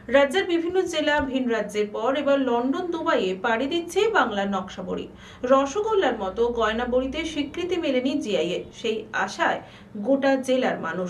রাজ্যের বিভিন্ন জেলা ভিন রাজ্যের পর এবার লন্ডন দুবাইয়ে পাড়ি দিচ্ছে বাংলার নকশাবড়ি। রসগোল্লার মতো গয়না বড়িতে স্বীকৃতি মেলেনি জিআইএ, সেই আশায় গোটা জেলার মানুষ।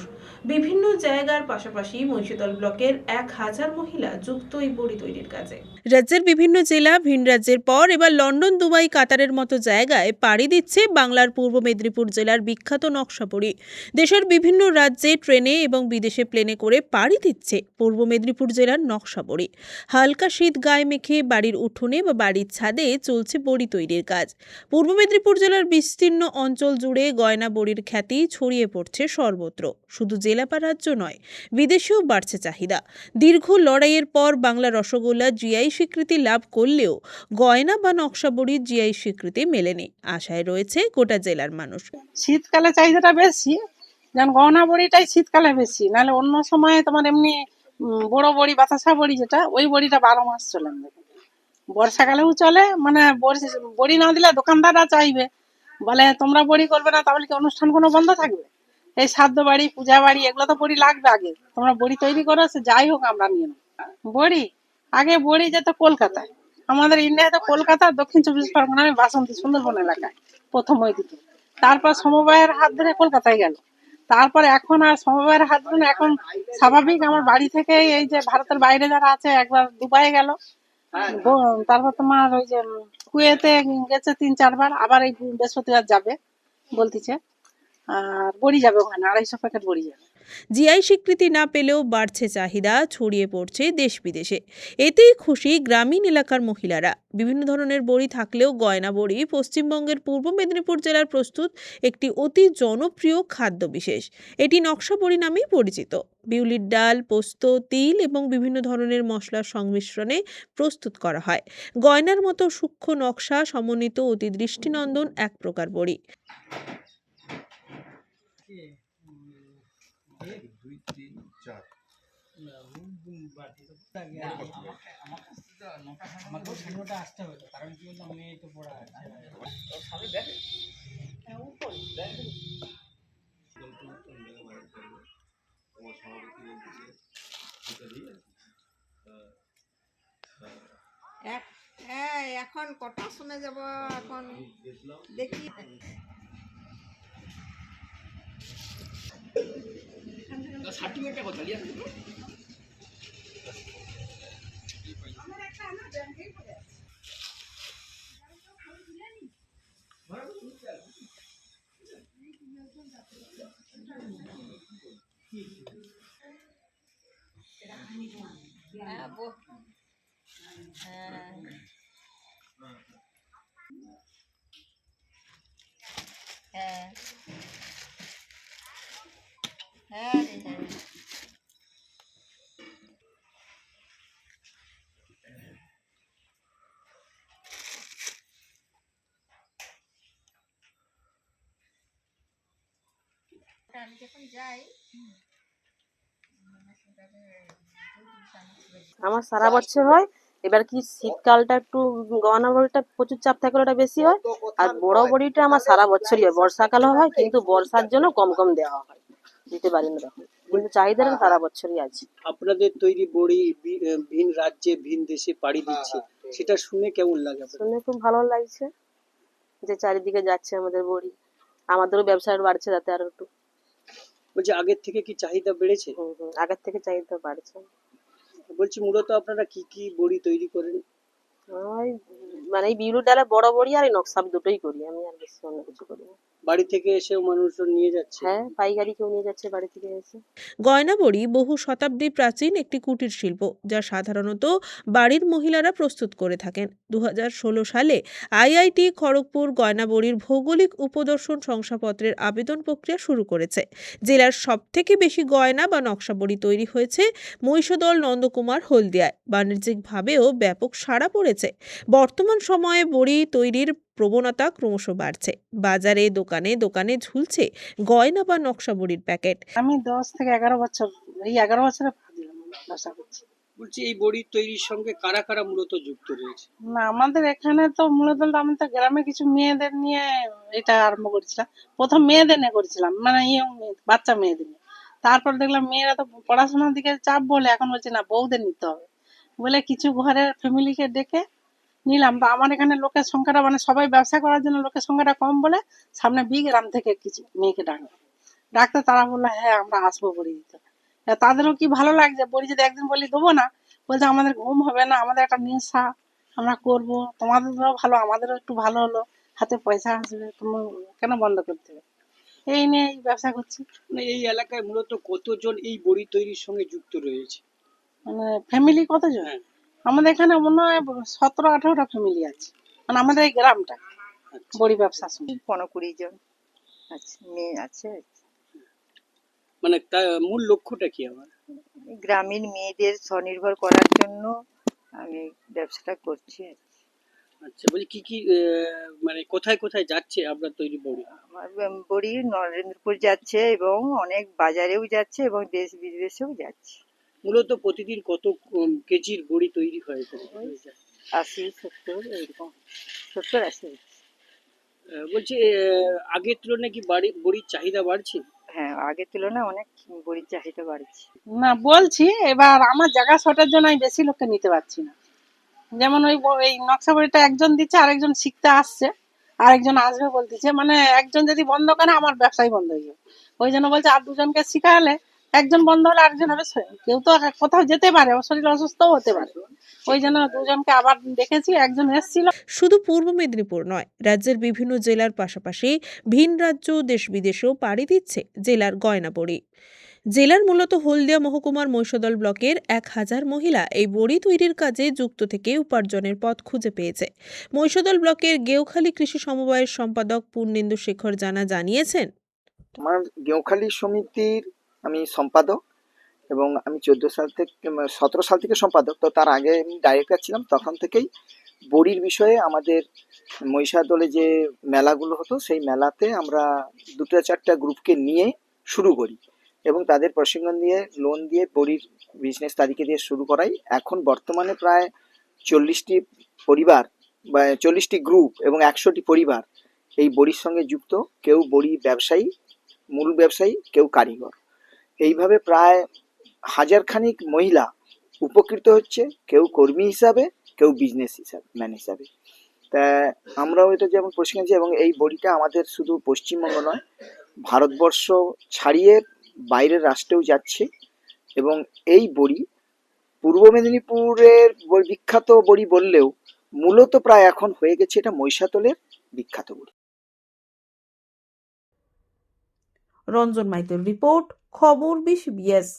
বিভিন্ন জায়গার পাশাপাশি মহিষাদল ব্লকের 1000 মহিলা যুক্ত এই বড়ি তৈরির কাজে। রাজ্যের বিভিন্ন জেলা ভিন রাজ্যের পর এবার লন্ডন দুবাই কাতারের মতো জায়গায় পাড়ি দিচ্ছে বাংলার পূর্ব মেদিনীপুর জেলার বিখ্যাত নকশাবড়ি। দেশের বিভিন্ন রাজ্যে ট্রেনে এবং বিদেশে প্লেনে করে পাড়ি দিচ্ছে পূর্ব মেদিনীপুর জেলার নকশাবড়ি। হালকা শীত গায়ে মেখে বাড়ির উঠোনে বা বাড়ির ছাদে চলছে বড়ি তৈরির কাজ। পূর্ব মেদিনীপুর জেলার বিস্তীর্ণ অঞ্চল জুড়ে গয়না বড়ির খ্যাতি ছড়িয়ে পড়ছে সর্বত্র। শুধু জেলা বা রাজ্য নয়, বিদেশেও বাড়ছে চাহিদা। দীর্ঘ লড়াইয়ের পর বাংলা রসগোল্লা জিআই স্বীকৃতি লাভ করলেও গয়না বা নকশাবড়ির জিআই স্বীকৃতি মেলেনি। আশায় রয়েছে গোটা জেলার মানুষ। শীতকালে চাহিদাটা বেশি, যেমন গহনা বড়িটাই শীতকালে বেশি, নাহলে অন্য সময় তোমার এমনি বড় বড়ি বাতাসা বড়ি যেটা, ওই বড়িটা 12 মাস চলে আমাদের। বর্ষাকালেও চলে, মানে বড়ি না দিলে দোকানদাররা চাইবে, বলে তোমরা বড়ি করবে না তাহলে কি অনুষ্ঠান কোনো বন্ধ থাকবে? এই শ্রাদ্ধ বাড়ি, পূজা বাড়ি, এগুলো তো বড়ি লাগবে আগে। তোমরা বড়ি তৈরি করো, সে যাই হোক আমরা নিয়ে নেবো। বড়ি আগে বড়ি যেত কলকাতায়, আমাদের ইন্ডিয়াতে কলকাতা, দক্ষিণ 24 পরগনা, আমি বাসন্তী সুন্দরবন এলাকায় প্রথম ওই দিকে। তারপর সমবায়ের হাত ধরে কলকাতায় গেল। তারপরে এখন আর সমবায়ের হাত ধরে না, এখন স্বাভাবিক আমার বাড়ি থেকে এই যে ভারতের বাইরে যারা আছে, একবার দুবাই গেল, তারপর তোমার ওই যে কুয়েতে গেছে 3-4 বার, আবার এই বৃহস্পতিবার যাবে বলতেছে। আর বড়ি যাবে ওখানে, 250 প্যাকেট বড়ি যাবে। জিআই স্বীকৃতি না পেলেও বাড়ছে চাহিদা, ছড়িয়ে পড়ছে দেশ বিদেশে। এতেই খুশি গ্রামীণ এলাকার মহিলারা। বিভিন্ন ধরনের বড়ি থাকলেও গয়না বড়ি পশ্চিমবঙ্গের পূর্ব মেদিনীপুর জেলার প্রস্তুত একটি অতি জনপ্রিয় খাদ্য বিশেষ। এটি নকশা বড়ি নামেই পরিচিত। বিউলির ডাল, পোস্ত, তিল এবং বিভিন্ন ধরনের মশলার সংমিশ্রণে প্রস্তুত করা হয়। গয়নার মতো সূক্ষ্ম নকশা সমন্বিত অতি দৃষ্টিনন্দন এক প্রকার বড়ি। হ্যাঁ, এখন কটার সময় যাব? এখন দেখি। হ্যাঁ, হ্যাঁ, হ্যাঁ, হ্যাঁ। আমি যখন যাই আমার সারা বছর হয়। এবার কি শীতকালটা একটু গহনা বড়িটা প্রচুর চাপ থাকলে ওটা বেশি হয়, আর বড় বড়িটা আমার সারা বছরই হয়। বর্ষাকালে হয়, কিন্তু বর্ষার জন্য কম কম দেওয়া হয়, দিতে পারি না তখন, কিন্তু চাহিদাটা সারা বছরই আছে। আপনাদের তৈরি বড়ি ভিন রাজ্যে ভিন দেশে পাড়ি দিচ্ছে, সেটা শুনে কেমন লাগে? শুনে খুব ভালো লাগছে যে চারিদিকে যাচ্ছে আমাদের বড়ি। আমাদেরও ব্যবসা বাড়ছে যাতে আরো একটু। বলছি আগের থেকে কি চাহিদা বেড়েছে? আগের থেকে চাহিদা বাড়ছে। বলছি মূলত আপনারা কি কি বড়ি তৈরি করেন? ওই মানে এই বিউলির ডালে বড় বড়ি আর এই নকশা দুটোই করি আমি, আর বেশি অন্য কিছু করি না। বাড়ি থেকে এসেও মানুষজন নিয়ে যাচ্ছে? হ্যাঁ, পাইকারি কেউ নিয়ে যাচ্ছে বাড়ি থেকে এসে। গয়না বড়ি বহু শতাব্দী প্রাচীন একটি কুটির শিল্প, যা সাধারণত বাড়ির মহিলারা প্রস্তুত করে থাকেন। 2016 সালে আইআইটি খড়গপুর গয়না বড়ির ভৌগোলিক উপদর্শন শংসাপত্রের আবেদন প্রক্রিয়া শুরু করেছে। জেলার সবথেকে বেশি গয়না বা নকশা বড়ি তৈরি হয়েছে মহিষাদল, নন্দকুমার, হলদিয়ায়। বাণিজ্যিকভাবেও ব্যাপক সাড়া পড়েছে। বর্তমান সময়ে বড়ি তৈরির প্রবণতা ক্রমশ বাড়ছে। বাজারে দোকানে দোকানে ঝুলছে গয়না বা নকশা বড়ির প্যাকেট। আমি 10 থেকে 11 বছর, এই 11 বছরে ব্যবসা করছি। বলছি এই বড়ি তৈরির সঙ্গে কারা কারা মূলত যুক্ত রয়েছে? না, আমাদের এখানে তো মূলত আমি তো গ্রামে কিছু মেয়েদের নিয়ে এটা আরম্ভ করেছিলাম। প্রথম মেয়েদের নিয়ে করেছিলাম, মানে বাচ্চা মেয়েদের নিয়ে। তারপর দেখলাম মেয়েরা তো পড়াশোনার দিকে চাপ বলে এখন বলছে না বউদের নিতে হবে বলে কিছু ঘরের ফ্যামিলিকে ডেকে নিলাম। তো আমার এখানে লোকের সংখ্যাটা মানে সবাই ব্যবসা করার জন্য লোকের সংখ্যাটা কম বলে সামনে গ্রাম থেকে কিছু মেয়েকে ডাকতে তারা বললো হ্যাঁ আমরা আসবো বড়ি দিতে। তাদেরও কি ভালো লাগছে, বড়ি যদি একদিন বলি দেবো না, বলছে আমাদের ঘুম হবে না, আমাদের একটা নেশা, আমরা করব, তোমাদেরও ভালো আমাদেরও একটু ভালো হলো, হাতে পয়সা আসবে, তুমি কেন বন্ধ করতে হবে, এই নিয়ে এই ব্যবসা করছি। মানে এই এলাকায় মূলত কতজন এই বড়ি তৈরির সঙ্গে যুক্ত রয়েছে? মানে ফ্যামিলি কতজন, হ্যাঁ, আমাদের এখানে মনে হয় 17-18টা ফ্যামিলি আছে, মানে আমাদের এই গ্রামটা আচ্ছা। বড়ি ব্যবসার সঙ্গে। 15-20 জন আছে, মেয়ে আছে। মানে মূল লক্ষ্যটা কি আমার? গ্রামীণ মেয়েদের স্বনির্ভর করার জন্য আমি ব্যবসাটা করছি। আচ্ছা, বলি কি কি মানে কোথায় কোথায় যাচ্ছে আপনার তৈরি বড়ি? আমার বড়ি নরেন্দ্রপুর যাচ্ছে এবং অনেক বাজারেও যাচ্ছে এবং দেশ বিদেশেও যাচ্ছে। মূলত প্রতিদিন কত কেজির বড়ি তৈরি হয় এখানে? 80-70 এরকম, 70-80। বলছি আগের তুলনায় কি বড়ির চাহিদা বাড়ছে? হ্যাঁ, আগের তুলনায় অনেক বড়ির চাহিদা বাড়ছে। না বলছি, এবার আমার জায়গা শর্টের জন্য আমি বেশি লোককে নিতে পারছি না। যেমন এই নকশা বড়িটা একজন দিচ্ছে, আরেকজন শিখতে আসছে, আরেকজন আসবে বলতেছে, মানে একজন যদি বন্ধ করে আমার ব্যবসাই বন্ধ হয়ে যাবে। ওই জন্য বলছে আর দুজনকে শিখালে একজন বন্ধ হলে আরেকজন হবে। কেউ তো কোথাও যেতে পারে, ওর শরীর অসুস্থও হতে পারে, ওই জন্য দুজনকে আবার দেখেছি, একজন এসেছিল। শুধু পূর্ব মেদিনীপুর নয়, রাজ্যের বিভিন্ন জেলার পাশাপাশি ভিন রাজ্য দেশ বিদেশেও পাড়ি দিচ্ছে জেলার গয়না বড়ি। জেলার মূলত হলদিয়া মহকুমার মহিষাদল ব্লকের 1000 মহিলা এই বড়ি তৈরির কাজে যুক্ত থেকে উপার্জনের পথ খুঁজে পেয়েছে। মহিষাদল ব্লকের গেউখালী কৃষি সমবায়ের সম্পাদক পূর্ণেন্দু শেখর জানিয়েছেন, আমার গেঁওখালী সমিতির আমি সম্পাদক এবং আমি 17 সাল থেকে সম্পাদক। তো তার আগে আমি ডাইরেক্টর ছিলাম। তখন থেকেই বড়ির বিষয়ে আমাদের মহিষাদলে যে মেলাগুলো হতো সেই মেলাতে আমরা 2-4টা গ্রুপকে নিয়ে শুরু করি এবং তাদের প্রশিক্ষণ দিয়ে লোন দিয়ে বড়ির বিজনেস তাদেরকে দিয়ে শুরু করাই। এখন বর্তমানে প্রায় 40টি পরিবার বা 40টি গ্রুপ এবং 100টি পরিবার এই বড়ির সঙ্গে যুক্ত। কেউ বড়ি ব্যবসায়ী, মূল ব্যবসায়ী, কেউ কারিগর। এইভাবে প্রায় 1000 খানিক মহিলা উপকৃত হচ্ছে, কেউ কর্মী হিসাবে, কেউ বিজনেস ম্যান হিসাবে। তা আমরাও এটা যেমন প্রশিক্ষণ এবং এই বড়িটা আমাদের শুধু পশ্চিমবঙ্গ নয়, ভারতবর্ষ ছাড়িয়ে বাইরের রাষ্ট্রেও যাচ্ছে এবং এই বড়ি পূর্ব মেদিনীপুরের বিখ্যাত বড়ি বললেও মূলত প্রায় এখন হয়ে গেছে এটা মহিষাদলের বিখ্যাত বড়ি। রঞ্জন মাইতির রিপোর্ট, খবর 20BS।